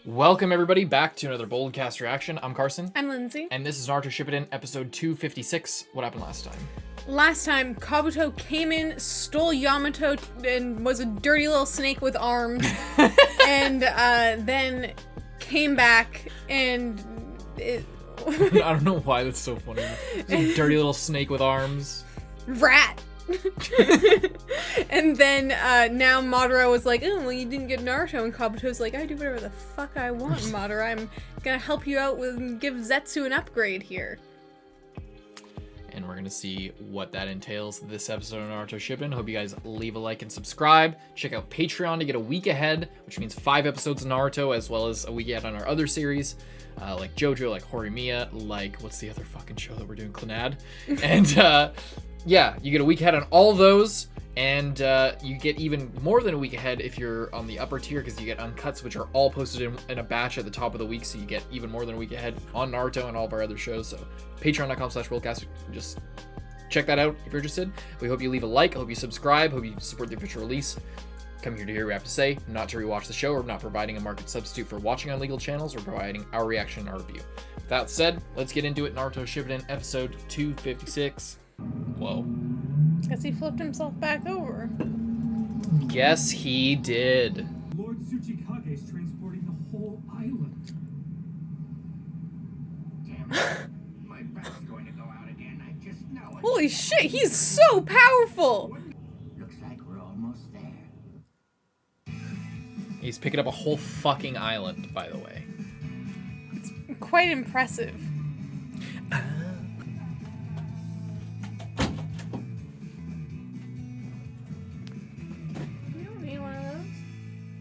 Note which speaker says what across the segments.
Speaker 1: Welcome everybody back to another Boldcast reaction. I'm Carson.
Speaker 2: I'm Lindsay.
Speaker 1: And this is Naruto Shippuden, episode 256. What happened last time?
Speaker 2: Last time, Kabuto came in, stole Yamato, and was a dirty little snake with arms. And then came back and...
Speaker 1: I don't know why that's so funny. It's a dirty little snake with arms.
Speaker 2: Rat! And then now Madara was like, oh, well, you didn't get Naruto, and Kabuto's like, I do whatever the fuck I want, Madara. I'm gonna help you out with give Zetsu an upgrade here.
Speaker 1: And we're gonna see what that entails this episode of Naruto Shippuden. Hope you guys leave a like and subscribe. Check out Patreon to get a week ahead, which means 5 episodes of Naruto, as well as a week ahead on our other series, like Jojo, like Horimiya, like what's the other fucking show that we're doing, Clannad, and yeah, you get a week ahead on all those, and you get even more than a week ahead if you're on the upper tier, because you get uncuts, which are all posted in a batch at the top of the week, so you get even more than a week ahead on Naruto and all of our other shows. So patreon.com/worldcast, just check that out if you're interested. We hope you leave a like, hope you subscribe, hope you support the official release. Come here to hear what we have to say, not to rewatch the show, or not providing a market substitute for watching on legal channels, or providing our reaction and our review. With that said, let's get into it. Naruto Shippuden, episode 256. Whoa.
Speaker 2: Guess he flipped himself back over.
Speaker 1: Guess he did.
Speaker 3: Lord Tsuchikage is transporting the whole island.
Speaker 4: Damn it. My back's going to go out again. I just know it.
Speaker 2: Holy shit, he's so powerful!
Speaker 4: Looks like we're almost there.
Speaker 1: He's picking up a whole fucking island, by the way.
Speaker 2: It's quite impressive.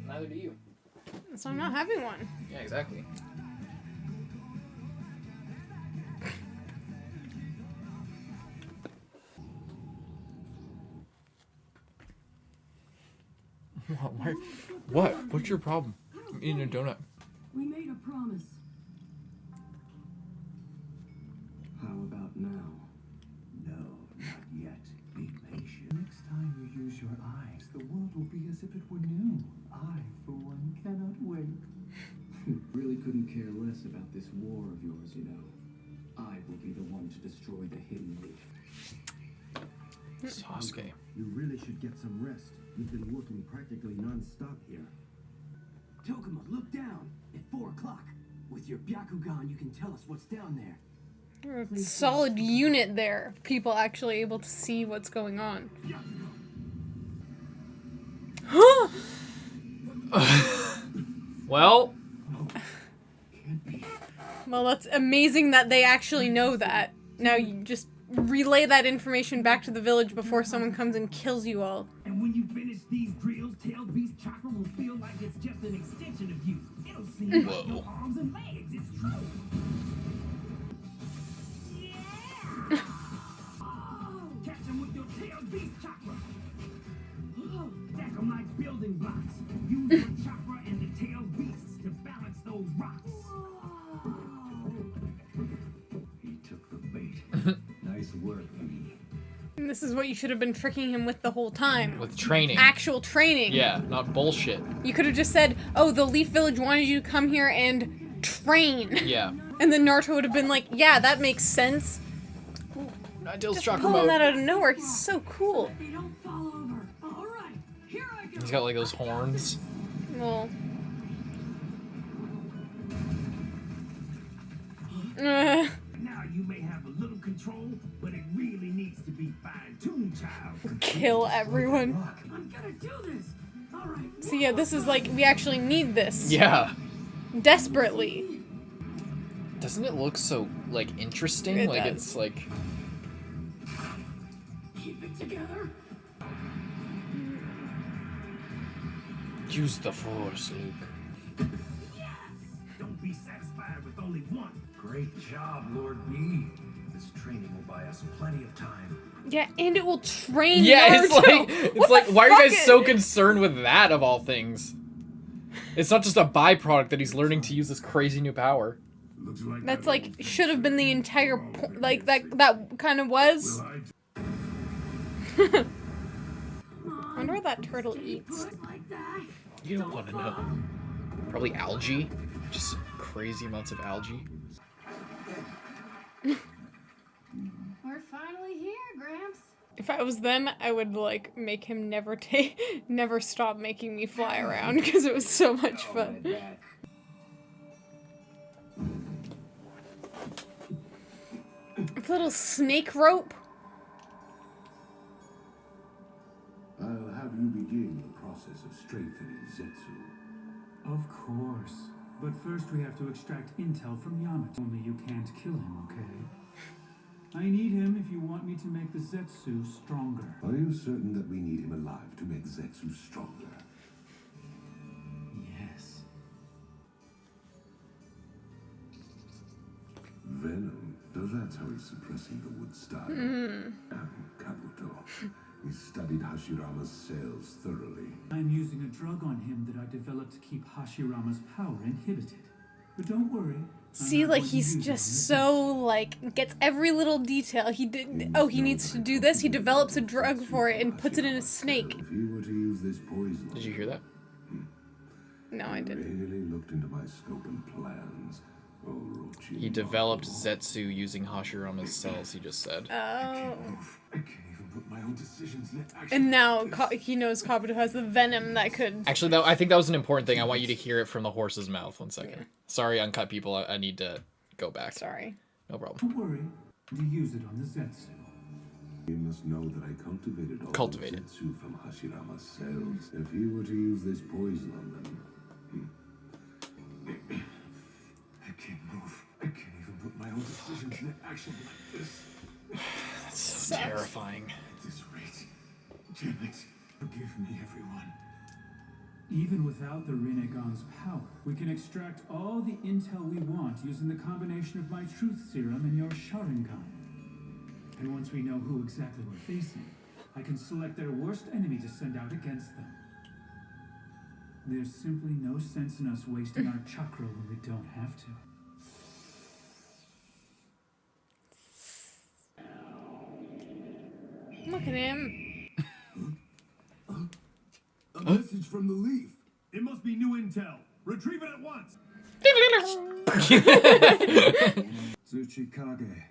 Speaker 1: Neither do you.
Speaker 2: So I'm not having one.
Speaker 1: Yeah, exactly. What? What's your problem? I'm eating a donut.
Speaker 5: We made a promise.
Speaker 3: How about now?
Speaker 4: No, not yet. Be patient.
Speaker 3: Next time you use your eyes, the world will be as if it were new. I, for one, cannot wait. Really couldn't care less about this war of yours, you know. I will be the one to destroy the hidden leaf.
Speaker 1: Sasuke.
Speaker 6: You really should get some rest. You've been working practically non-stop here.
Speaker 5: Tokuma, look down. At 4 o'clock. With your Byakugan, you can tell us what's down there.
Speaker 2: A solid unit there. People actually able to see what's going on.
Speaker 1: Well.
Speaker 2: Well, that's amazing that they actually know that. Now you just relay that information back to the village before someone comes and kills you all.
Speaker 5: And when you finish these drills, Tailed Beast chakra will feel like it's just an extension of you. It'll seem like your arms and legs. It's true. Yeah! Catch them with your Tailed Beast chakra. Stack them like building blocks. Use your chakra and the Tailed Beasts to balance those rocks.
Speaker 4: He took the bait. Nice work, me.
Speaker 2: And this is what you should have been tricking him with the whole time.
Speaker 1: With training.
Speaker 2: Actual training.
Speaker 1: Yeah, not bullshit.
Speaker 2: You could have just said, oh, the Leaf Village wanted you to come here and train.
Speaker 1: Yeah.
Speaker 2: And then Naruto would have been like, yeah, that makes sense.
Speaker 1: Nightdale's
Speaker 2: Just
Speaker 1: chakra
Speaker 2: pulling
Speaker 1: mode.
Speaker 2: that out of nowhere. He's so cool.
Speaker 5: They don't fall over. All right, here I go.
Speaker 1: He's got like those horns.
Speaker 2: Well.
Speaker 5: Now you may have a little control, but it really needs to be fine-tuned, child.
Speaker 2: Kill everyone.
Speaker 5: I'm gonna do this. All right.
Speaker 2: So yeah, this is like, we actually need this.
Speaker 1: Yeah.
Speaker 2: Desperately.
Speaker 1: Doesn't it look so, like, interesting?
Speaker 2: It
Speaker 1: like,
Speaker 2: does.
Speaker 1: it's like...
Speaker 5: Keep it together.
Speaker 1: Use the Force, Luke.
Speaker 5: Yes. Don't be satisfied with only one.
Speaker 4: Great job, Lord B. This training will buy us plenty of time.
Speaker 2: Yeah, and it will train
Speaker 1: Yeah,
Speaker 2: Naruto.
Speaker 1: it's like, why are you guys so concerned with that, of all things? It's not just a byproduct that he's learning to use this crazy new power.
Speaker 6: Looks like
Speaker 2: That's like, should have been the entire, like, that kind of was. I wonder what that turtle eats.
Speaker 5: Like that.
Speaker 1: You don't want to know. Probably algae. Just crazy amounts of algae.
Speaker 7: We're finally here, Gramps.
Speaker 2: If I was them, I would like make him never stop making me fly around because it was so much fun. A little snake rope.
Speaker 6: I'll have you begin the process of strengthening Zetsu.
Speaker 8: Of course. But first we have to extract intel from Yamato. Only you can't kill him, okay? I need him if you want me to make the Zetsu stronger.
Speaker 6: Are you certain that we need him alive to make Zetsu stronger?
Speaker 8: Yes.
Speaker 6: Venom? So that's how he's suppressing the wood style. Kabuto. He studied Hashirama's cells thoroughly.
Speaker 8: I'm using a drug on him that I developed to keep Hashirama's power inhibited. But don't worry.
Speaker 2: See, like, he's just so, like, gets every little detail. He needs to do this. He develops a drug for it and puts it in a snake.
Speaker 6: If he were to use this poison...
Speaker 1: Did you hear that?
Speaker 2: No, I didn't.
Speaker 6: Really looked into my scope and plans.
Speaker 1: He developed Zetsu using Hashirama's cells, he just said.
Speaker 2: Oh.
Speaker 6: I can't even put my own decisions in action.
Speaker 2: And now he knows Kabuto has the venom that could...
Speaker 1: Actually, I think that was an important thing. I want you to hear it from the horse's mouth. 1 second. Yeah. Sorry, uncut people. I need to go back.
Speaker 2: Sorry.
Speaker 1: No problem.
Speaker 8: Don't worry. To use it on the Zetsu.
Speaker 6: You must know that I cultivated all the Zetsu from Hashirama's cells. If he were to use this poison on them... I can't move. I can't even put my own decisions into action like this.
Speaker 1: That's so terrifying.
Speaker 6: At this rate, damn it. Forgive me, everyone.
Speaker 8: Even without the Rinnegan's power, we can extract all the intel we want using the combination of my truth serum and your Sharingan. And once we know who exactly we're facing, I can select their worst enemy to send out against them. There's simply no sense in us wasting our chakra when we don't have to.
Speaker 2: Look at him.
Speaker 6: A message from the leaf.
Speaker 4: It must be new intel. Retrieve it at once.
Speaker 6: Tsuchikage,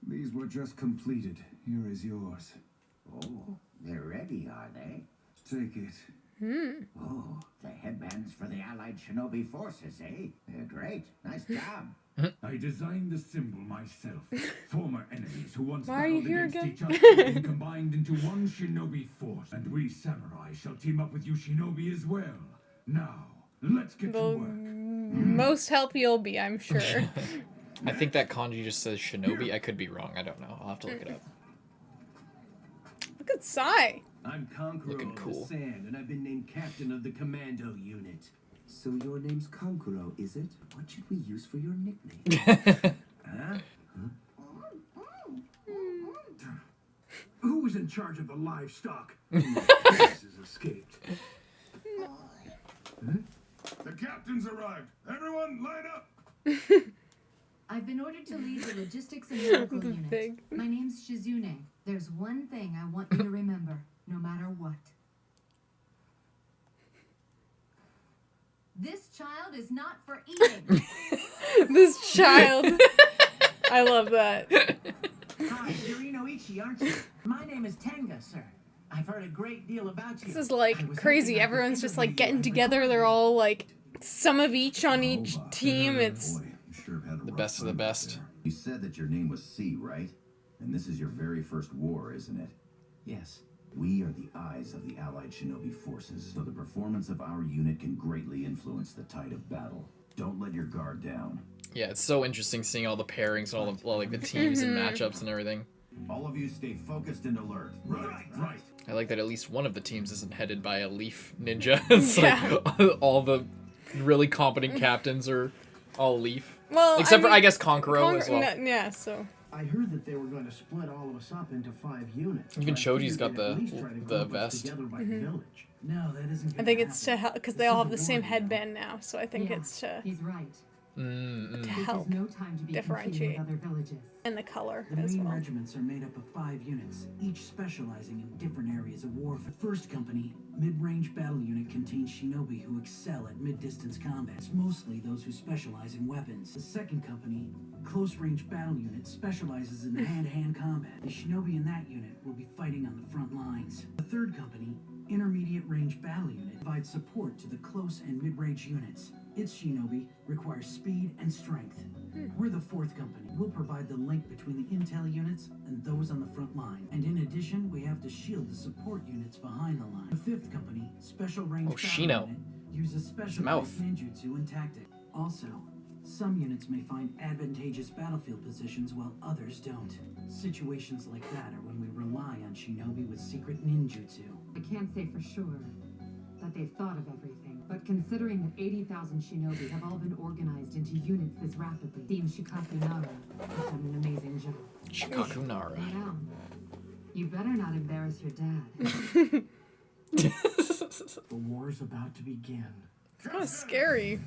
Speaker 6: these were just completed. Here is yours.
Speaker 9: Oh, they're ready, are they?
Speaker 6: Take it.
Speaker 9: Oh, the headbands for the Allied Shinobi forces, eh? They're great. Nice job.
Speaker 4: I designed the symbol myself. Former enemies who once
Speaker 2: Why are you
Speaker 4: battled
Speaker 2: here
Speaker 4: against
Speaker 2: again?
Speaker 4: each other have been combined into one shinobi force. And we samurai shall team up with you shinobi as well. Now, let's get to work.
Speaker 2: Most help you'll be, I'm sure.
Speaker 1: I think that kanji just says shinobi. I could be wrong. I don't know. I'll have to look it up.
Speaker 2: Look at Sai.
Speaker 3: I'm Kankuro
Speaker 1: Looking cool.
Speaker 3: of the Sand, and I've been named captain of the commando unit.
Speaker 6: So your name's Kankuro, is it? What should we use for your nickname?
Speaker 4: Who was in charge of the livestock?
Speaker 6: This has escaped.
Speaker 4: The captain's arrived. Everyone, line up.
Speaker 7: I've been ordered to lead the logistics and medical unit.
Speaker 2: Big.
Speaker 7: My name's Shizune. There's one thing I want you to remember, no matter what. This child is not for eating.
Speaker 2: This child. I love that.
Speaker 9: Hi, you're Inoichi, aren't you? My name is Tenga, sir. I've heard a great deal about you.
Speaker 2: This is like crazy. Everyone's just like getting together. They're all like some of each on each team. It's
Speaker 6: Boy, I'm sure I've had a
Speaker 1: The
Speaker 6: rough
Speaker 1: best of the
Speaker 6: run back
Speaker 1: best.
Speaker 6: there.
Speaker 10: You said that your name was C, right? And this is your very first war, isn't it?
Speaker 9: Yes.
Speaker 10: We are the eyes of the Allied Shinobi forces, so the performance of our unit can greatly influence the tide of battle. Don't let your guard down.
Speaker 1: Yeah, it's so interesting seeing all the pairings and all like the teams and matchups and everything.
Speaker 10: All of you stay focused and alert.
Speaker 4: Right.
Speaker 1: I like that at least one of the teams isn't headed by a leaf ninja. It's like all the really competent captains are all leaf.
Speaker 2: well,
Speaker 1: Except for, I guess, Kankuro as well.
Speaker 2: Yeah, so.
Speaker 3: I heard that they were going to split all of us up into 5 units.
Speaker 1: Even
Speaker 3: but I
Speaker 1: Shoji's
Speaker 3: figured
Speaker 1: got
Speaker 3: they'd at
Speaker 1: the-
Speaker 3: least try to
Speaker 1: the
Speaker 3: group us
Speaker 1: vest.
Speaker 3: together by village. No, that isn't
Speaker 2: I
Speaker 3: gonna
Speaker 2: think it's to
Speaker 3: happen.
Speaker 2: help because they
Speaker 3: This
Speaker 2: all
Speaker 3: is
Speaker 2: have the
Speaker 3: a
Speaker 2: same
Speaker 3: war, you know.
Speaker 2: headband now. So I think
Speaker 7: Yeah,
Speaker 2: it's to.
Speaker 7: He's right.
Speaker 2: to
Speaker 7: This
Speaker 2: help
Speaker 7: is no time to be
Speaker 2: differentiate.
Speaker 7: competing with other villages.
Speaker 2: And the color
Speaker 11: The
Speaker 2: as
Speaker 11: main
Speaker 2: well.
Speaker 11: regiments are made up of 5 units, each specializing in different areas of warfare. First Company, mid-range battle unit, contains shinobi who excel at mid-distance combat. It's mostly those who specialize in weapons. The Second Company, close-range battle unit, specializes in hand-to-hand combat. The shinobi in that unit will be fighting on the front lines. The Third Company, intermediate range battle unit, provides support to the close and mid-range units. Its shinobi requires speed and strength. We're the Fourth Company. We'll provide the link between the intel units and those on the front line. And in addition, we have to shield the support units behind the line. The Fifth Company, special range battle
Speaker 1: Shino.
Speaker 11: unit, uses special
Speaker 1: mouth.
Speaker 11: ninjutsu and tactic. Also, some units may find advantageous battlefield positions while others don't. Situations like that are when we rely on shinobi with secret ninjutsu.
Speaker 7: I can't say for sure that they've thought of everything, but considering that 80,000 shinobi have all been organized into units this rapidly, Team Shikaku Nara has done an amazing job.
Speaker 1: Shikaku Nara.
Speaker 7: Now, you better not embarrass your dad.
Speaker 11: The war's about to begin.
Speaker 2: It's kind of scary.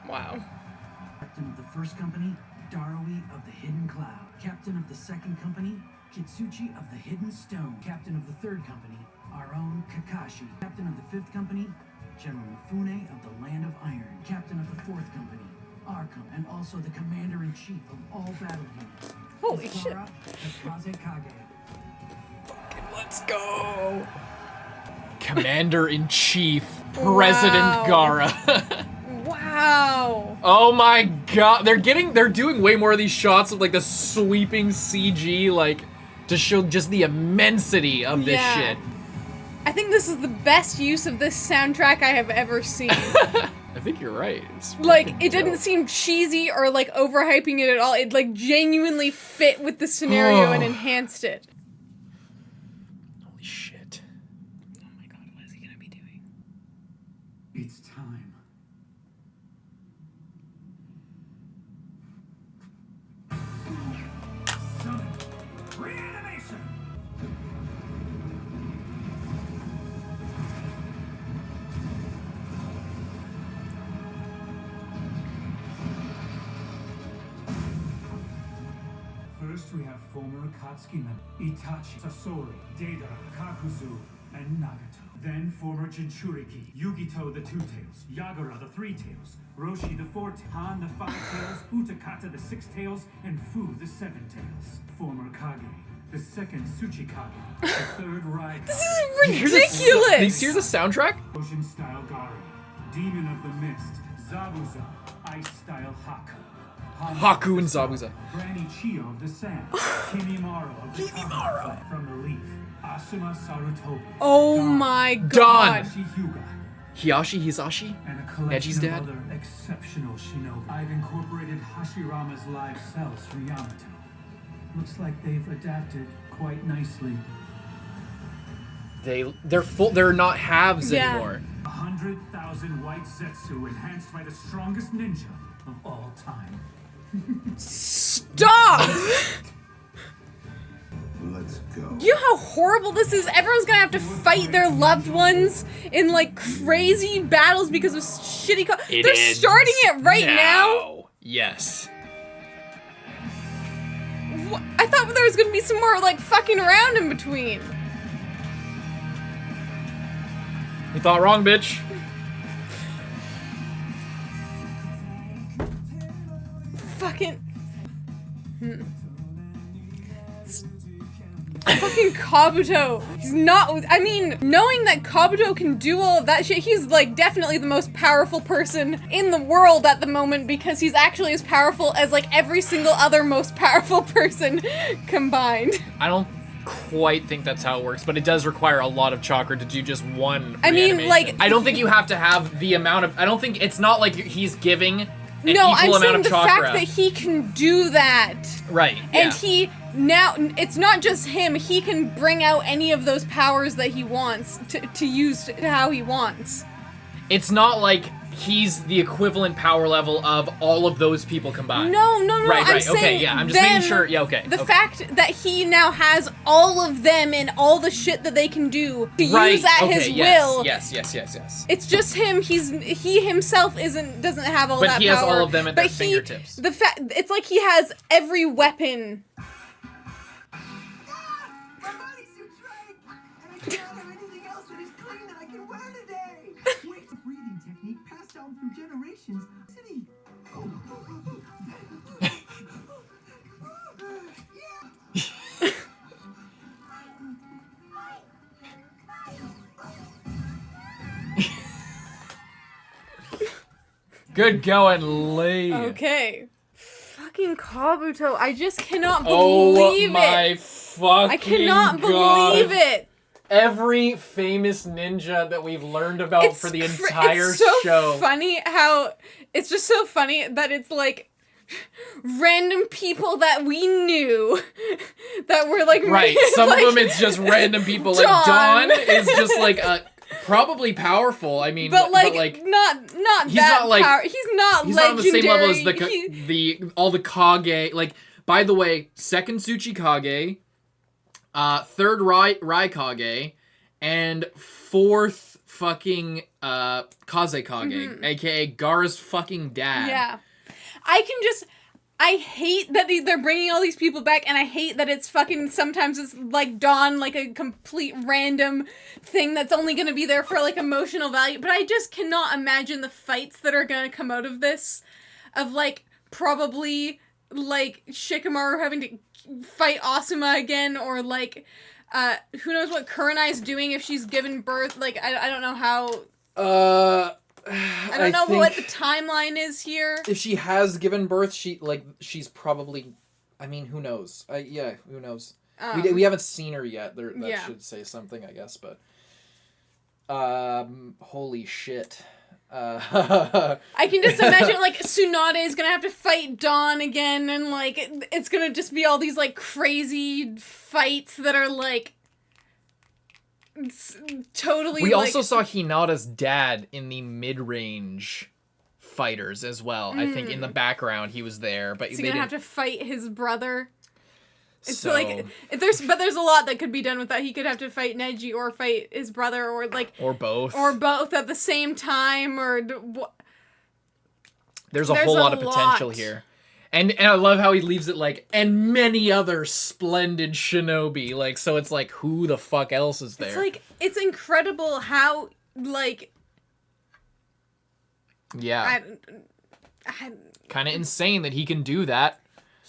Speaker 2: Wow.
Speaker 11: Captain of the First Company, Darui of the Hidden Cloud. Captain of the Second Company, Kitsuchi of the Hidden Stone. Captain of the Third Company, our own Kakashi. Captain of the Fifth Company, General Mifune of the Land of Iron. Captain of the Fourth Company, Arkham, and also the Commander-in-Chief of all battle units.
Speaker 2: Holy shit.
Speaker 11: Hisara Kakaze Kage.
Speaker 1: Let's go. Commander-in-Chief, President Gaara.
Speaker 2: Wow.
Speaker 1: Oh my god, they're doing way more of these shots of like the sweeping CG, like to show just the immensity of this shit.
Speaker 2: I think this is the best use of this soundtrack I have ever seen.
Speaker 1: I think you're right. It's
Speaker 2: Like,
Speaker 1: fucking
Speaker 2: it didn't
Speaker 1: dope.
Speaker 2: seem cheesy or like overhyping it at all. It like genuinely fit with the scenario and enhanced it.
Speaker 1: Holy shit.
Speaker 2: Oh my god, what is he gonna be doing?
Speaker 8: It's time.
Speaker 4: Summon reanimation.
Speaker 8: First, we have former Akatsuki men Itachi, Sasori, Deidara, Kakuzu, and Nagato. Then former Jinchuriki, Yugito the Two Tails, Yagura the Three Tails, Roshi the Four Tails, Han the Five Tails, Utakata the Six Tails, and Fu the Seven Tails. Former Kage, the second Tsuchikage, the third Raikage.
Speaker 2: This is ridiculous!
Speaker 1: Here's the soundtrack?
Speaker 8: Ocean Style Gari, Demon of the Mist, Zabuza, Ice Style Haka.
Speaker 1: Haku and Zabuza.
Speaker 8: Granny Chio of the Sand, Kimimaro of the Kimimaro from the Leaf, Asuma Sarutobi.
Speaker 2: Oh my
Speaker 1: Done.
Speaker 2: god.
Speaker 8: Hayashi Hyuga,
Speaker 1: Hiyashi Hisashi?
Speaker 8: and a
Speaker 1: Neji's
Speaker 8: collection
Speaker 1: dad?
Speaker 8: of other exceptional shinobi. I've incorporated Hashirama's live cells from Yamato. Looks like they've adapted quite nicely.
Speaker 1: They're not halves
Speaker 2: Yeah.
Speaker 1: anymore.
Speaker 8: 100,000 white Zetsu enhanced by the strongest ninja of all time.
Speaker 2: Stop!
Speaker 6: Let's go.
Speaker 2: You know how horrible this is? Everyone's gonna have to fight their loved ones in like crazy battles because of shitty
Speaker 1: It
Speaker 2: They're
Speaker 1: ends
Speaker 2: starting it right now?
Speaker 1: Yes.
Speaker 2: I thought there was gonna be some more like fucking around in between.
Speaker 1: You thought wrong, bitch.
Speaker 2: Fucking... Fucking Kabuto. He's not... I mean, knowing that Kabuto can do all of that shit, he's like definitely the most powerful person in the world at the moment because he's actually as powerful as like every single other most powerful person combined.
Speaker 1: I don't quite think that's how it works, but it does require a lot of chakra to do just one
Speaker 2: I mean,
Speaker 1: reanimation.
Speaker 2: like-
Speaker 1: I don't think you have to have the amount of... I don't think... It's not like he's giving an
Speaker 2: No,
Speaker 1: equal
Speaker 2: I'm
Speaker 1: amount
Speaker 2: saying
Speaker 1: of
Speaker 2: the
Speaker 1: chakra.
Speaker 2: fact that he can do that.
Speaker 1: Right,
Speaker 2: And
Speaker 1: yeah.
Speaker 2: he now, it's not just him, he can bring out any of those powers that he wants to use to how he wants.
Speaker 1: it's not like he's the equivalent power level of all of those people combined.
Speaker 2: No.
Speaker 1: Right.
Speaker 2: I'm saying
Speaker 1: okay. Yeah. I'm just making sure. Yeah. Okay.
Speaker 2: The fact that he now has all of them and all the shit that they can do to use at his will.
Speaker 1: Yes.
Speaker 2: It's just him. He himself doesn't have all that power.
Speaker 1: But he has all of them at their fingertips.
Speaker 2: It's like he has every weapon.
Speaker 5: My bodysuit shrank, and I can't have anything else that is clean that I can wear today. Wait, a breathing technique passed down through generations. City.
Speaker 1: Good going, Lee.
Speaker 2: Okay. Fucking Kabuto. I just cannot believe
Speaker 1: Oh my fucking
Speaker 2: I cannot
Speaker 1: God.
Speaker 2: believe it.
Speaker 1: Every famous ninja that we've learned about for the entire show.
Speaker 2: Funny how it's just so funny that it's like random people that we knew that were like
Speaker 1: right. Some like, of them it's just random people. Like Dawn is just like probably powerful. I mean,
Speaker 2: but like not
Speaker 1: he's
Speaker 2: that
Speaker 1: not like
Speaker 2: power. He's not
Speaker 1: he's
Speaker 2: legendary.
Speaker 1: not on the same level as the all the Kage. Like, by the way, second Tsuchikage, third Raikage, and fourth fucking Kazekage, aka Gaara's fucking dad.
Speaker 2: Yeah. I hate that they're bringing all these people back, and I hate that it's fucking, sometimes it's like Dawn, like a complete random thing that's only gonna be there for like emotional value, but I just cannot imagine the fights that are gonna come out of this, of like, probably, like, Shikamaru having to fight Asuma again, or like, who knows what Kurenai's doing if she's given birth, like, I don't know how... I don't know what the timeline is here.
Speaker 1: If she has given birth, she's probably... I mean, who knows? Who knows? We haven't seen her yet. That should say something, I guess, but... holy shit.
Speaker 2: I can just imagine, like, Tsunade is gonna have to fight Dawn again, and, like, it's gonna just be all these, like, crazy fights that are, like... totally.
Speaker 1: We also saw Hinata's dad in the mid-range fighters as well. I think in the background he was there, but
Speaker 2: he's gonna have to fight his brother. It's
Speaker 1: so...
Speaker 2: like there's a lot that could be done with that. He could have to fight Neji or fight his brother, or like
Speaker 1: both
Speaker 2: at the same time, or
Speaker 1: there's a whole lot of potential here. And I love how he leaves it like, and many other splendid shinobi. Like, so it's like, who the fuck else is there?
Speaker 2: It's like, it's incredible how, like...
Speaker 1: Yeah. Kind of insane that he can do that.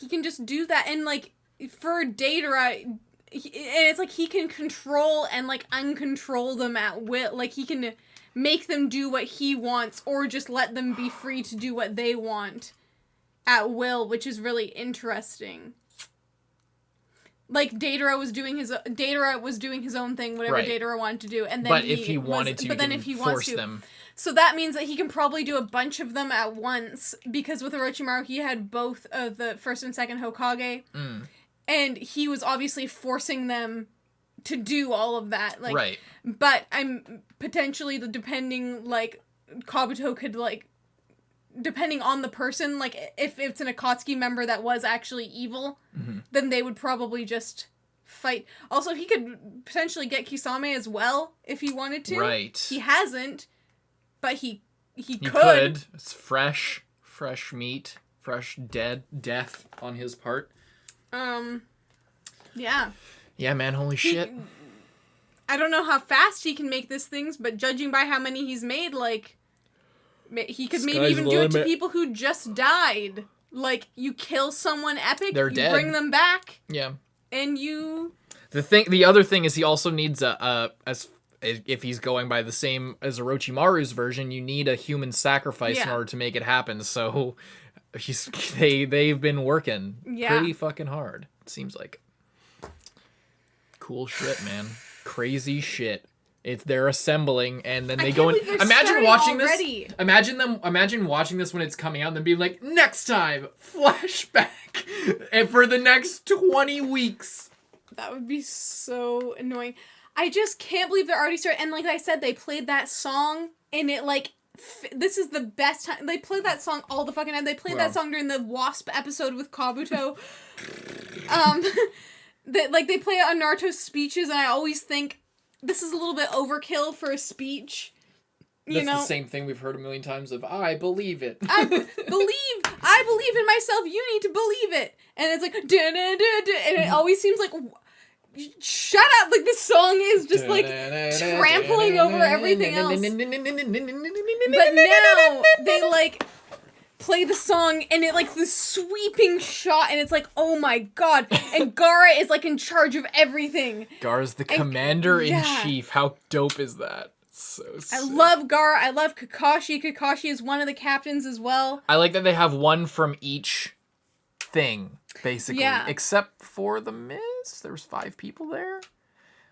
Speaker 2: He can just do that, and like, for Deidara, and it's like he can control and like uncontrol them at will. Like, he can make them do what he wants, or just let them be free to do what they want at will, which is really interesting. Like, Deidara was doing his own thing, whatever Deidara wanted to do, and then
Speaker 1: if he wanted to force them.
Speaker 2: So that means that he can probably do a bunch of them at once, because with Orochimaru he had both of the first and second Hokage, and he was obviously forcing them to do all of that. Like,
Speaker 1: right.
Speaker 2: But I'm potentially depending, like, Kabuto could, like, depending on the person, like, if it's an Akatsuki member that was actually evil, then they would probably just fight. Also, he could potentially get Kisame as well, if he wanted to.
Speaker 1: Right.
Speaker 2: He hasn't, but he could.
Speaker 1: It's fresh meat, fresh death on his part.
Speaker 2: Yeah.
Speaker 1: Yeah, man, holy shit.
Speaker 2: I don't know how fast he can make these things, but judging by how many he's made, like... He could maybe even do it to people who just died. Like, you kill someone epic,
Speaker 1: they're dead.
Speaker 2: Bring them back.
Speaker 1: Yeah.
Speaker 2: And you...
Speaker 1: The other thing is he also needs if he's going by the same as Orochimaru's version, you need a human sacrifice in order to make it happen. So they've been working pretty fucking hard, it seems like. Cool shit, man. Crazy shit. They're assembling, and then they go and imagine watching
Speaker 2: already.
Speaker 1: this. Imagine watching this when it's coming out, and then being like, next time, flashback, and for the next 20 weeks.
Speaker 2: That would be so annoying. I just can't believe they're already starting. And like I said, they played that song and it like this is the best time. They play that song all the fucking time. They played that song during the Wasp episode with Kabuto. They play it on Naruto's speeches, and I always think this is a little bit overkill for a speech.
Speaker 1: That's the same thing we've heard a million times of, I believe it.
Speaker 2: I believe in myself, you need to believe it. And it's like, and it always seems like, shut up, like this song is just like trampling over everything else. But now they like play the song and it like this sweeping shot and it's like, oh my god. And Gaara is like in charge of everything.
Speaker 1: Gaara's the commander-in-chief. How dope is that? So sick.
Speaker 2: I love Gaara. I love Kakashi. Kakashi is one of the captains as well.
Speaker 1: I like that they have one from each thing, basically. Yeah. Except for the Mist. There was 5 people there.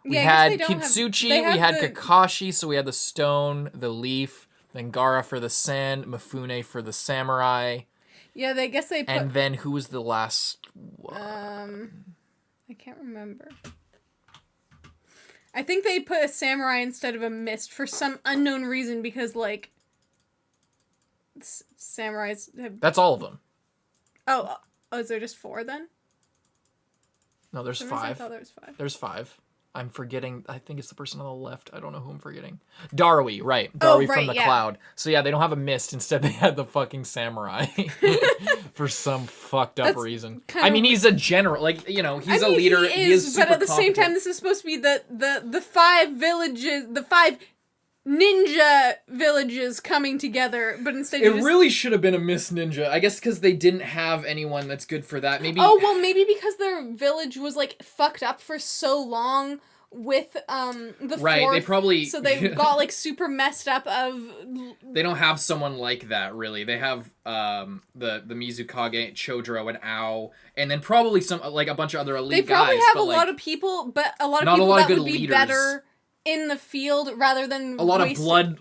Speaker 1: We had Kitsuchi, we had Kakashi, so we had the stone, the leaf, then Gaara for the sand, Mifune for the samurai.
Speaker 2: Yeah, I guess they put...
Speaker 1: And then who was the last one?
Speaker 2: I can't remember. I think they put a samurai instead of a mist for some unknown reason because, like, samurais have...
Speaker 1: That's all of them.
Speaker 2: Oh, is there just 4 then?
Speaker 1: No, there's 5.
Speaker 2: I thought there was 5.
Speaker 1: There's 5. I'm forgetting. I think it's the person on the left. I don't know who I'm forgetting. Darui, right. Darui from the cloud. So yeah, they don't have a mist. Instead, they had the fucking samurai for some fucked up reason. I mean, he's a general. Like, you know, he's a leader. He is super
Speaker 2: but at the same time, this is supposed to be the 5 villages, the 5 ninja villages coming together, but instead
Speaker 1: it really should have been a Miss Ninja. I guess because they didn't have anyone that's good for that. Maybe.
Speaker 2: Oh well, maybe because their village was like fucked up for so long with the
Speaker 1: right. They probably
Speaker 2: so they got like super messed up.
Speaker 1: They don't have someone like that really. They have the Mizukage, Chodoro, and Ao, and then probably some like a bunch of other elite guys.
Speaker 2: They probably have a lot of people, but a lot of people that would be better in the field rather than
Speaker 1: a lot of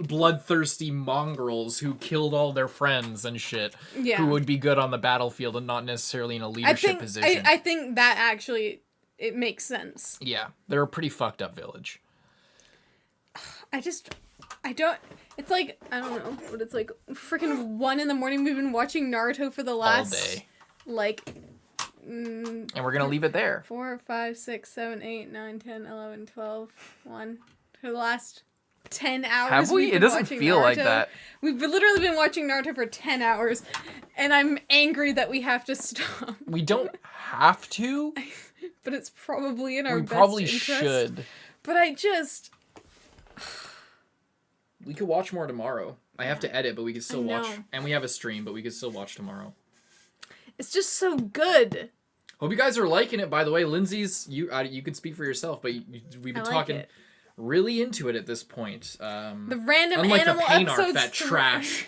Speaker 1: bloodthirsty mongrels who killed all their friends and shit. Yeah. Who would be good on the battlefield and not necessarily in a leadership position.
Speaker 2: I think that actually it makes sense.
Speaker 1: Yeah, they're a pretty fucked up village.
Speaker 2: It's like, I don't know, but it's like freaking 1 a.m. We've been watching Naruto for the last
Speaker 1: all day.
Speaker 2: Like
Speaker 1: and we're gonna leave it there.
Speaker 2: 4, 5, 6, 7, 8, 9, 10, 11, 12, 1. For the last 10 hours.
Speaker 1: Have we? It doesn't feel
Speaker 2: Naruto.
Speaker 1: Like that.
Speaker 2: We've literally been watching Naruto for 10 hours, and I'm angry that we have to stop.
Speaker 1: We don't have to.
Speaker 2: But it's probably in our best
Speaker 1: probably
Speaker 2: interest.
Speaker 1: Should.
Speaker 2: But I just...
Speaker 1: We could watch more tomorrow. I have to edit, but we could still watch. And we have a stream, but we could still watch tomorrow.
Speaker 2: It's just so good.
Speaker 1: Hope you guys are liking it, by the way. Lindsay's, you can speak for yourself, but we've been talking really into it at this point.
Speaker 2: The random
Speaker 1: unlike
Speaker 2: animal
Speaker 1: the paint
Speaker 2: episodes.
Speaker 1: Art, that trash.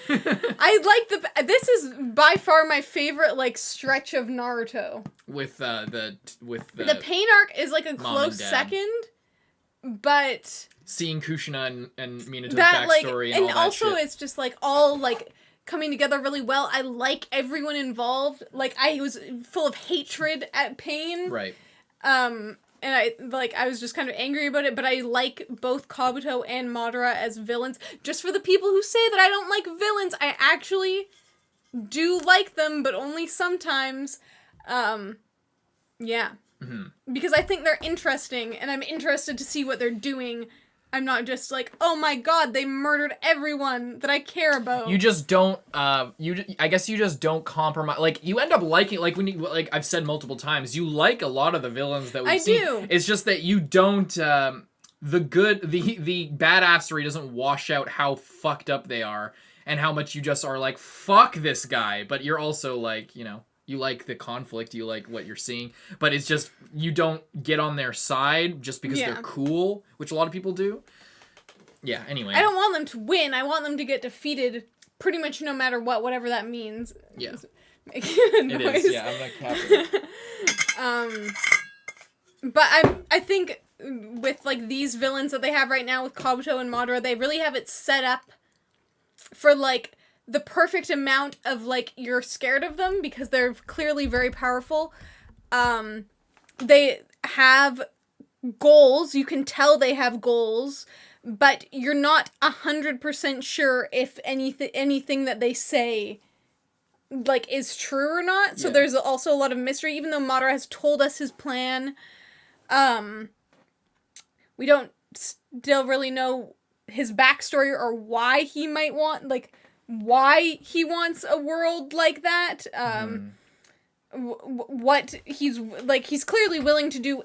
Speaker 2: I like this is by far my favorite like stretch of Naruto.
Speaker 1: With the
Speaker 2: paint arc is like a close second, but
Speaker 1: seeing Kushina and Minato's
Speaker 2: that,
Speaker 1: backstory
Speaker 2: and
Speaker 1: all that
Speaker 2: also
Speaker 1: shit.
Speaker 2: It's just like all like coming together really well. I like everyone involved. Like I was full of hatred at Pain.
Speaker 1: Right.
Speaker 2: And I was just kind of angry about it, but I like both Kabuto and Madara as villains. Just for the people who say that I don't like villains, I actually do like them, but only sometimes. Yeah. Mm-hmm. Because I think they're interesting, and I'm interested to see what they're doing. I'm not just like, oh my god, they murdered everyone that I care about.
Speaker 1: You just don't, I guess you just don't compromise. Like, you end up liking, like, when you, like, I've said multiple times, you like a lot of the villains that we've seen. I do. It's just that you don't, the badassery doesn't wash out how fucked up they are, and how much you just are like, fuck this guy, but you're also like, you know, you like the conflict, you like what you're seeing, but it's just, you don't get on their side just because they're cool, which a lot of people do. Yeah, anyway.
Speaker 2: I don't want them to win. I want them to get defeated pretty much no matter what, whatever that means.
Speaker 1: Yeah.
Speaker 2: Making a noise.
Speaker 1: It is, yeah, I'm not capping.
Speaker 2: But I think with, like, these villains that they have right now with Kabuto and Madara, they really have it set up for, like, the perfect amount of, like, you're scared of them because they're clearly very powerful. They have goals. You can tell they have goals. but you're not 100% sure if anything that they say, like, is true or not. So there's also a lot of mystery, even though Madara has told us his plan. We don't still really know his backstory or why he might want, like, why he wants a world like that. What he's, like, he's clearly willing to do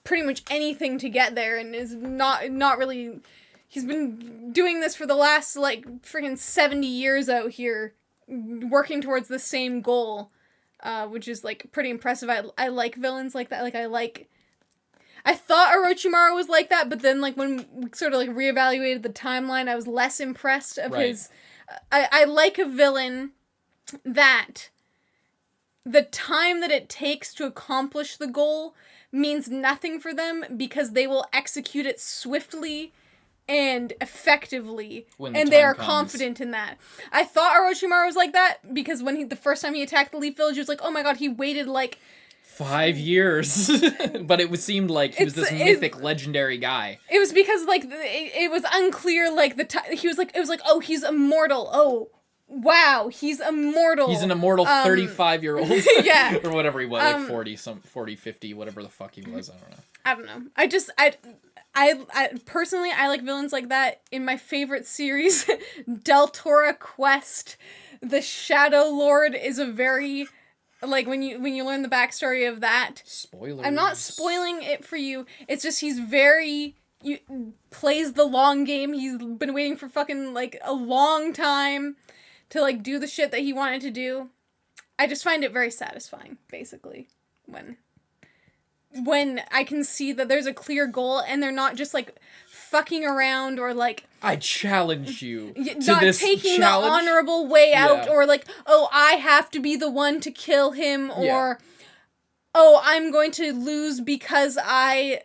Speaker 2: pretty much anything to get there, and is not really, he's been doing this for the last, like, freaking 70 years out here, working towards the same goal, which is, like, pretty impressive. I like villains like that. Like, I thought Orochimaru was like that, but then, like, when we sort of, like, reevaluated the timeline, I was less impressed of his... I like a villain that the time that it takes to accomplish the goal means nothing for them, because they will execute it swiftly and effectively, and they are confident in that. I thought Orochimaru was like that, because when the first time he attacked the Leaf Village, he was like, oh my god, he waited, like...
Speaker 1: 5 years. But it seemed like he was this mythic, legendary guy.
Speaker 2: It was because, like, it was unclear, like, it was like, oh, he's immortal. Oh, wow, he's immortal.
Speaker 1: He's an immortal 35-year-old.
Speaker 2: Yeah.
Speaker 1: Or whatever he was, like 40, 50, whatever the fuck he was, I don't know.
Speaker 2: I personally, I like villains like that. In my favorite series, Deltora Quest, the Shadow Lord is a very... Like, when you learn the backstory of that...
Speaker 1: Spoilers.
Speaker 2: I'm not spoiling it for you. It's just he's very... plays the long game. He's been waiting for fucking, like, a long time to, like, do the shit that he wanted to do. I just find it very satisfying, basically, when I can see that there's a clear goal and they're not just, like, fucking around or, like...
Speaker 1: I challenge you to
Speaker 2: not
Speaker 1: this
Speaker 2: taking
Speaker 1: challenge.
Speaker 2: the honorable way out, or, like, oh, I have to be the one to kill him, or, oh, I'm going to lose because I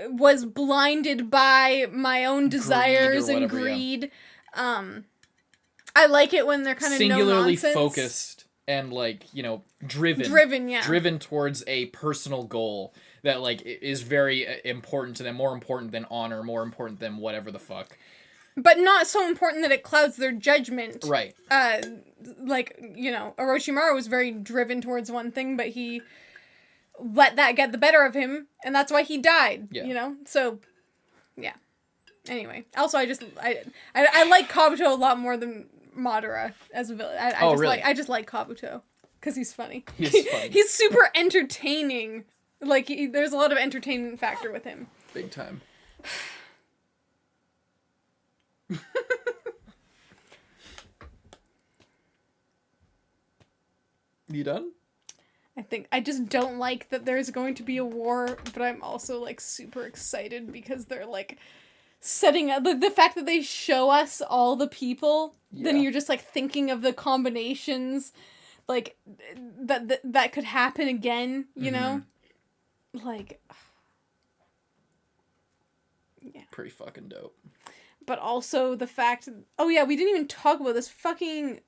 Speaker 2: was blinded by my own desires and greed. I like it when they're kind of
Speaker 1: singularly
Speaker 2: no-nonsense.
Speaker 1: Focused and, like, you know, driven. Driven towards a personal goal that, like, is very important to them, more important than honor, more important than whatever the fuck.
Speaker 2: But not so important that it clouds their judgment.
Speaker 1: Right.
Speaker 2: Like, you know, Orochimaru was very driven towards one thing, but he let that get the better of him, and that's why he died, you know? So, yeah. Anyway. Also, I like Kabuto a lot more than Madara as a villain. I just like Kabuto, because he's funny.
Speaker 1: He's funny.
Speaker 2: He's super entertaining. Like, there's a lot of entertainment factor with him.
Speaker 1: Big time. You done?
Speaker 2: I just don't like that there's going to be a war, but I'm also, like, super excited because they're, like, setting up the fact that they show us all the people, then you're just, like, thinking of the combinations, like, that could happen again, you know? Like, yeah.
Speaker 1: Pretty fucking dope.
Speaker 2: But also the fact, oh yeah, we didn't even talk about this, fucking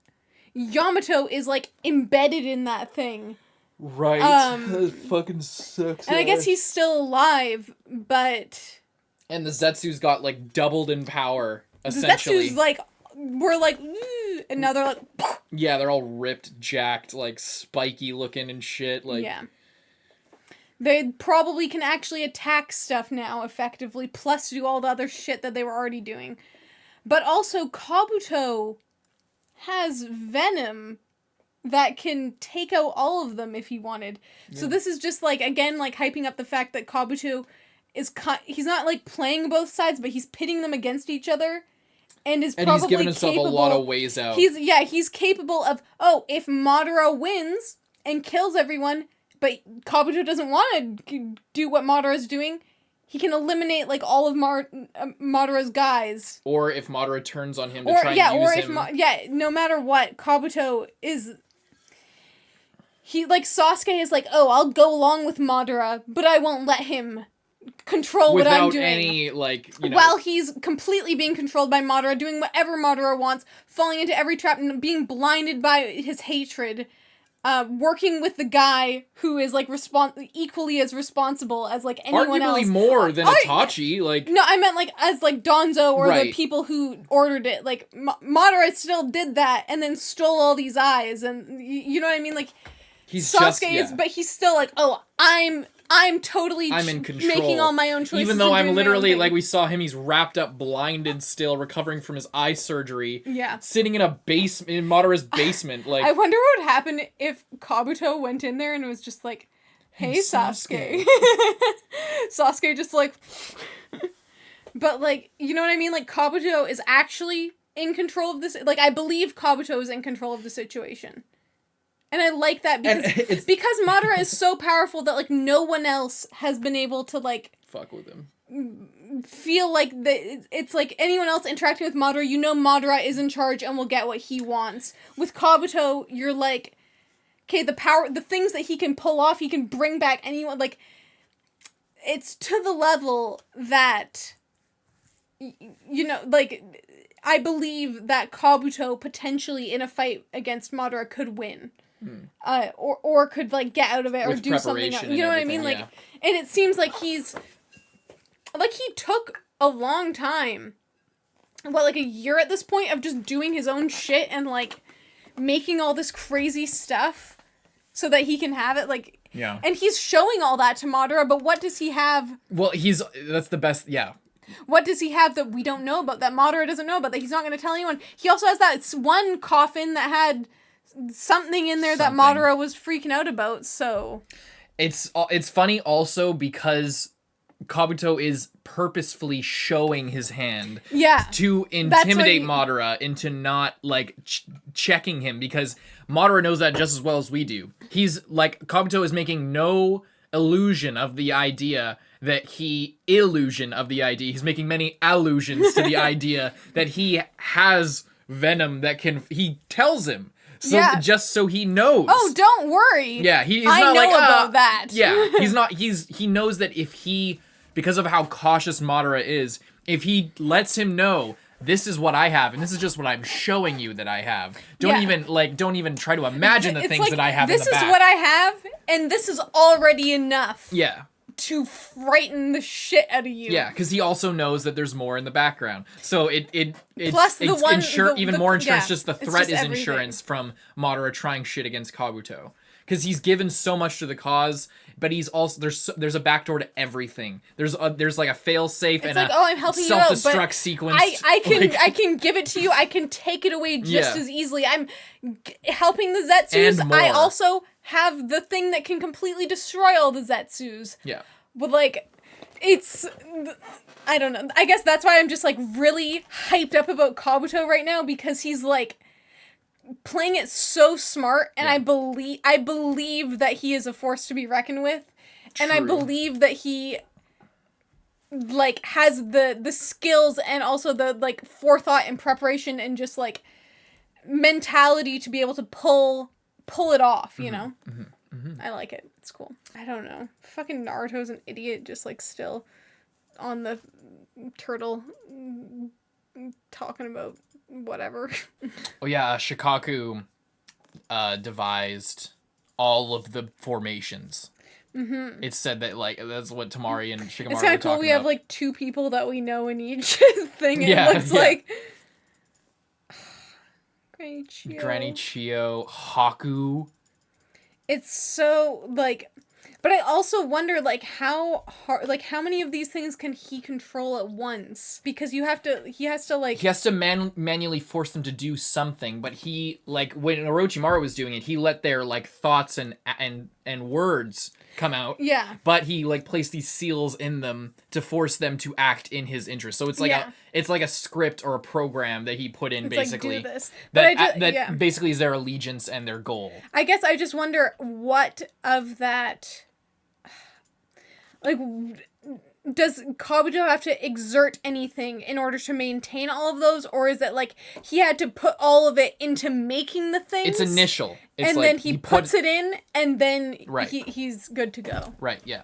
Speaker 2: Yamato is, like, embedded in that thing.
Speaker 1: Right. That fucking sucks.
Speaker 2: And I guess he's still alive, but...
Speaker 1: And the Zetsu's got, like, doubled in power, essentially.
Speaker 2: The Zetsu's, like, were like, and now they're like...
Speaker 1: Yeah, they're all ripped, jacked, like, spiky looking and shit, like...
Speaker 2: Yeah. They probably can actually attack stuff now, effectively, plus do all the other shit that they were already doing. But also, Kabuto has venom that can take out all of them if he wanted. Yeah. So this is just, like, again, like, hyping up the fact that Kabuto is... he's not, like, playing both sides, but he's pitting them against each other. And is probably
Speaker 1: he's given himself a lot of ways out.
Speaker 2: He's capable of, oh, if Madara wins and kills everyone, but Kabuto doesn't want to do what Madara's doing, he can eliminate, like, all of Madara's guys.
Speaker 1: Or if Madara turns on him to try and use him.
Speaker 2: No matter what, Kabuto is... He, like, Sasuke is like, oh, I'll go along with Madara, but I won't let him control what I'm doing.
Speaker 1: Without any, like, you know...
Speaker 2: While he's completely being controlled by Madara, doing whatever Madara wants, falling into every trap and being blinded by his hatred. working with the guy who is like equally as responsible as like anyone
Speaker 1: Arguably
Speaker 2: else.
Speaker 1: more than Itachi. Like
Speaker 2: no, I meant like as like Donzo or
Speaker 1: Right.
Speaker 2: the people who ordered it. Like Madara still did that and then stole all these eyes, and you know what I mean. Like
Speaker 1: he's
Speaker 2: Sasuke is, but he's still like, oh, I'm totally
Speaker 1: I'm in control.
Speaker 2: making all my own choices.
Speaker 1: Even though
Speaker 2: and
Speaker 1: I'm
Speaker 2: doing my own
Speaker 1: literally,
Speaker 2: thing.
Speaker 1: like we saw him, he's wrapped up, blinded still, recovering from his eye surgery.
Speaker 2: Yeah.
Speaker 1: Sitting in a in Madara's basement. Like
Speaker 2: I wonder what would happen if Kabuto went in there and was just like, hey, Sasuke. Sasuke just like... But, like, you know what I mean? Like, Kabuto is actually in control of this. Like, I believe Kabuto is in control of the situation. And I like that because Madara is so powerful that, like, no one else has been able to, like...
Speaker 1: Fuck with him.
Speaker 2: Feel like it's like anyone else interacting with Madara, you know Madara is in charge and will get what he wants. With Kabuto, you're like... Okay, the things that he can pull off, he can bring back anyone, like... It's to the level that... You know, like... I believe that Kabuto potentially in a fight against Madara could win. Or could, like, get out of it or
Speaker 1: With
Speaker 2: do something else. You know what I mean? Like,
Speaker 1: yeah.
Speaker 2: and it seems like he's... Like, he took a long time. Well, like, a year at this point of just doing his own shit and, like, making all this crazy stuff so that he can have it, like...
Speaker 1: Yeah.
Speaker 2: And he's showing all that to Madara, but what does he have...
Speaker 1: Well, that's the best, yeah.
Speaker 2: What does he have that we don't know about, that Madara doesn't know about, that he's not going to tell anyone? He also has that one coffin that had something in there that Madara was freaking out about, so...
Speaker 1: It's funny also because Kabuto is purposefully showing his hand to intimidate Madara into not, like, checking him, because Madara knows that just as well as we do. He's, like, Kabuto is making no illusion of the idea that he's making many allusions to the idea that he has venom that he tells him. So just so he knows.
Speaker 2: Oh, don't worry.
Speaker 1: Yeah, he's
Speaker 2: I
Speaker 1: not
Speaker 2: know
Speaker 1: like,
Speaker 2: about that.
Speaker 1: Yeah, he knows that if he, because of how cautious Madara is, if he lets him know, this is what I have, and this is just what I'm showing you that I have. Don't even try to imagine the things
Speaker 2: like,
Speaker 1: that I have in the back.
Speaker 2: This is what I have, and this is already enough.
Speaker 1: Yeah.
Speaker 2: To frighten the shit out of you.
Speaker 1: Yeah, because he also knows that there's more in the background. So it's
Speaker 2: plus
Speaker 1: even more insurance. Just the threat is
Speaker 2: everything.
Speaker 1: Insurance from Madara trying shit against Kabuto, because he's given so much to the cause, but he's also there's a backdoor to everything. There's like a fail safe and
Speaker 2: like,
Speaker 1: a
Speaker 2: I'm helping you out,
Speaker 1: self-destruct sequence.
Speaker 2: I can give it to you. I can take it away just as easily. I'm helping the Zetsus.
Speaker 1: And more.
Speaker 2: I also have the thing that can completely destroy all the Zetsus.
Speaker 1: Yeah.
Speaker 2: But, like, it's... I don't know. I guess that's why I'm just, like, really hyped up about Kabuto right now, because he's, like, playing it so smart, and I believe that he is a force to be reckoned with. True. And I believe that he, like, has the skills and also the, like, forethought and preparation and just, like, mentality to be able to pull it off, you know? Mm-hmm. Mm-hmm. I like it. It's cool. I don't know. Fucking Naruto's an idiot, just, like, still on the turtle talking about whatever.
Speaker 1: Oh, yeah, Shikaku devised all of the formations. Mm-hmm. It's said that, like, that's what Tamari and Shikamaru
Speaker 2: It's kind of cool. We have, like, 2 people that we know in each thing. It looks like...
Speaker 1: Granny Chio, Haku. It's
Speaker 2: so, like... But I also wonder, like, how hard... Like, how many of these things can he control at once? Because he has to
Speaker 1: manually force them to do something, but he, like, when Orochimaru was doing it, he let their, like, thoughts and words come out.
Speaker 2: Yeah.
Speaker 1: But he, like, placed these seals in them to force them to act in his interest. So it's like it's like a script or a program that he put in, basically.
Speaker 2: Like, do this.
Speaker 1: That basically is their allegiance and their goal.
Speaker 2: I guess I just wonder what of that... Like, does Kabuto have to exert anything in order to maintain all of those? Or is it like he had to put all of it into making the things?
Speaker 1: It's initial. It's
Speaker 2: and
Speaker 1: like
Speaker 2: then he puts it in and then he's good to go.
Speaker 1: Right, yeah.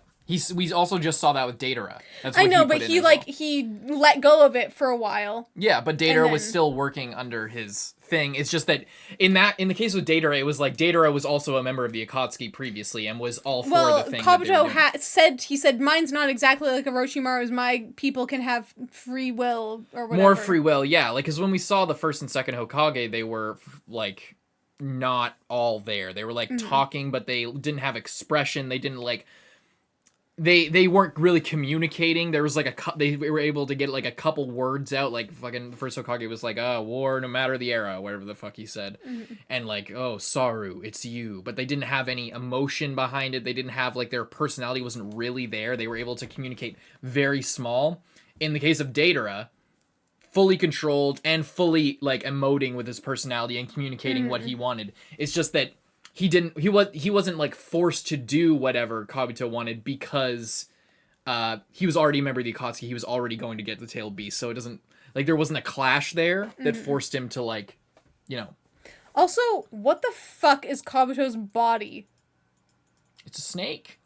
Speaker 1: We also just saw that with Datara. That's
Speaker 2: I
Speaker 1: what
Speaker 2: know,
Speaker 1: he
Speaker 2: but
Speaker 1: put in
Speaker 2: he
Speaker 1: as
Speaker 2: like
Speaker 1: well.
Speaker 2: he let go of it for a while.
Speaker 1: Yeah, but Datara was
Speaker 2: then-
Speaker 1: still working under his thing. It's just that in the case with Datara, it was like Datara was also a member of the Akatsuki previously and was all for
Speaker 2: Well,
Speaker 1: the thing that they were
Speaker 2: Kabuto
Speaker 1: doing.
Speaker 2: he said mine's not exactly like Orochimaru's. My people can have free will or whatever.
Speaker 1: More free will, yeah. Like, because when we saw the first and second Hokage, they were like not all there. They were like talking, but they didn't have expression. They didn't like. They weren't really communicating. There was like they were able to get like a couple words out. Like fucking the first Hokage was like, war no matter the era, whatever the fuck he said. And like, oh, Saru, it's you. But they didn't have any emotion behind it. They didn't have like their personality wasn't really there. They were able to communicate very small. In the case of Datara, fully controlled and fully like emoting with his personality and communicating what he wanted. It's just that he wasn't like forced to do whatever Kabuto wanted because he was already a member of the Akatsuki. He was already going to get the tailed beast, so it doesn't like there wasn't a clash there that forced him to like, you know.
Speaker 2: Also, what the fuck is Kabuto's body?
Speaker 1: It's a snake.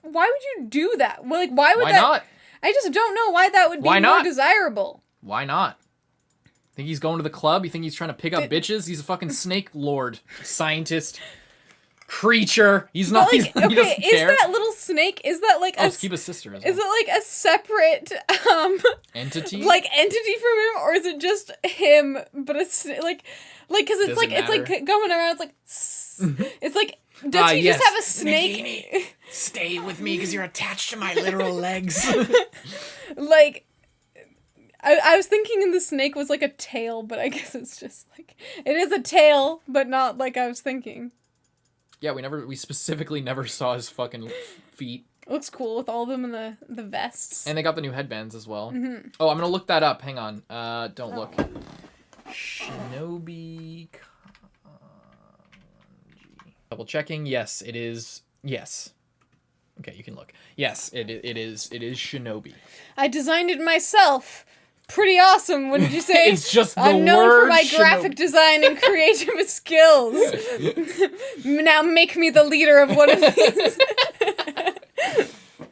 Speaker 2: Why would you do that? Well, like, why would
Speaker 1: Why
Speaker 2: that?
Speaker 1: not?
Speaker 2: I just don't know why that would be
Speaker 1: Why
Speaker 2: more
Speaker 1: not?
Speaker 2: desirable.
Speaker 1: Why not? Think he's going to the club? You think he's trying to pick up bitches? He's a fucking snake lord, scientist, creature. He's not.
Speaker 2: But, like,
Speaker 1: he doesn't
Speaker 2: okay, is
Speaker 1: care.
Speaker 2: that little snake? Is that like
Speaker 1: Oh, keep his sister as well.
Speaker 2: Is it like a separate
Speaker 1: Entity?
Speaker 2: like entity from him, or is it just him? But it's like because it's
Speaker 1: Doesn't
Speaker 2: like it's like
Speaker 1: matter.
Speaker 2: going around. It's like it's like does he
Speaker 1: yes.
Speaker 2: just have a snake?
Speaker 1: Stay with me because you're attached to my literal legs.
Speaker 2: Like. I was thinking the snake was like a tail, but I guess it's just like it is a tail, but not like I was thinking.
Speaker 1: Yeah, we specifically never saw his fucking feet.
Speaker 2: It looks cool with all of them in the vests.
Speaker 1: And they got the new headbands as well. Oh, I'm gonna look that up. Hang on. Don't look. Shinobi kanji. Double checking. Yes, it is. Yes. Okay, you can look. Yes, it is Shinobi.
Speaker 2: I designed it myself. Pretty awesome, wouldn't you say?
Speaker 1: It's just the
Speaker 2: I'm known for
Speaker 1: word
Speaker 2: my
Speaker 1: Shinobi.
Speaker 2: Graphic design and creative skills. Now make me the leader of one of these.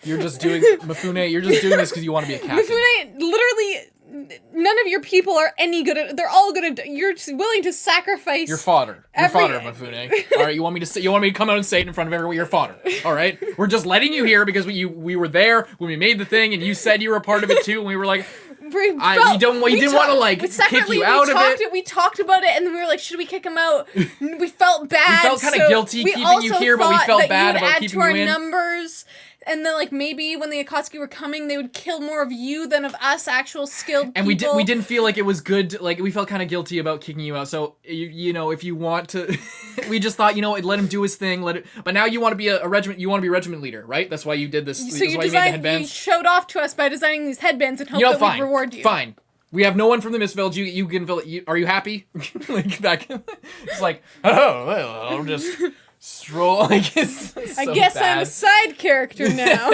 Speaker 1: You're just doing Mifune. You're just doing this because you want to be a captain.
Speaker 2: Mifune, literally, none of your people are any good at. They're all good at. You're willing to sacrifice.
Speaker 1: You're fodder. You're fodder, Mifune. All right, you want me to come out and say it in front of everyone. You're fodder. All right, we're just letting you hear because we were there when we made the thing, and you said you were a part of it too, and we were like. We didn't want to like kick you out of it.
Speaker 2: We talked about it, and then we were like, "Should we kick him out?" We felt bad.
Speaker 1: We felt kind of guilty keeping you here, but we felt bad about keeping you in.
Speaker 2: Add to our numbers, and then like maybe when the Akatsuki were coming, they would kill more of you than of us, actual skilled
Speaker 1: and
Speaker 2: people.
Speaker 1: we didn't feel like it was good. Like we felt kind of guilty about kicking you out. So you know, if you want to, we just thought let him do his thing. But now you want to be a regiment. You want to be a regiment leader, right? That's why you did this.
Speaker 2: So
Speaker 1: that's why you made the headbands.
Speaker 2: You showed off to us by designing these headbands and hope that
Speaker 1: fine,
Speaker 2: we reward you.
Speaker 1: Fine. We have no one from the Mist Village. You can fill it. Are you happy? Like that. It's like, oh, well, I'll just stroll. Like it's so
Speaker 2: I guess
Speaker 1: bad.
Speaker 2: I'm a side character now.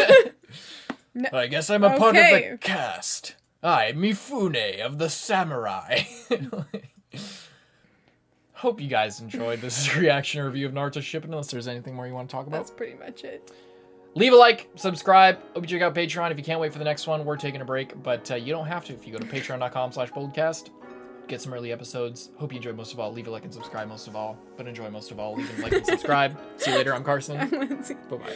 Speaker 1: No, I guess I'm a part of the cast. I'm Mifune of the Samurai. Hope you guys enjoyed this reaction review of Naruto Shippuden. Unless there's anything more you want to talk about.
Speaker 2: That's pretty much it.
Speaker 1: Leave a like, subscribe. Hope you check out Patreon. If you can't wait for the next one, we're taking a break, but you don't have to if you go to patreon.com/boldcast. Get some early episodes. Hope you enjoyed most of all. Leave a like and subscribe most of all, but enjoy most of all. Leave a like and subscribe. See you later. I'm Carson.
Speaker 2: I'm Lindsay.
Speaker 1: Bye-bye.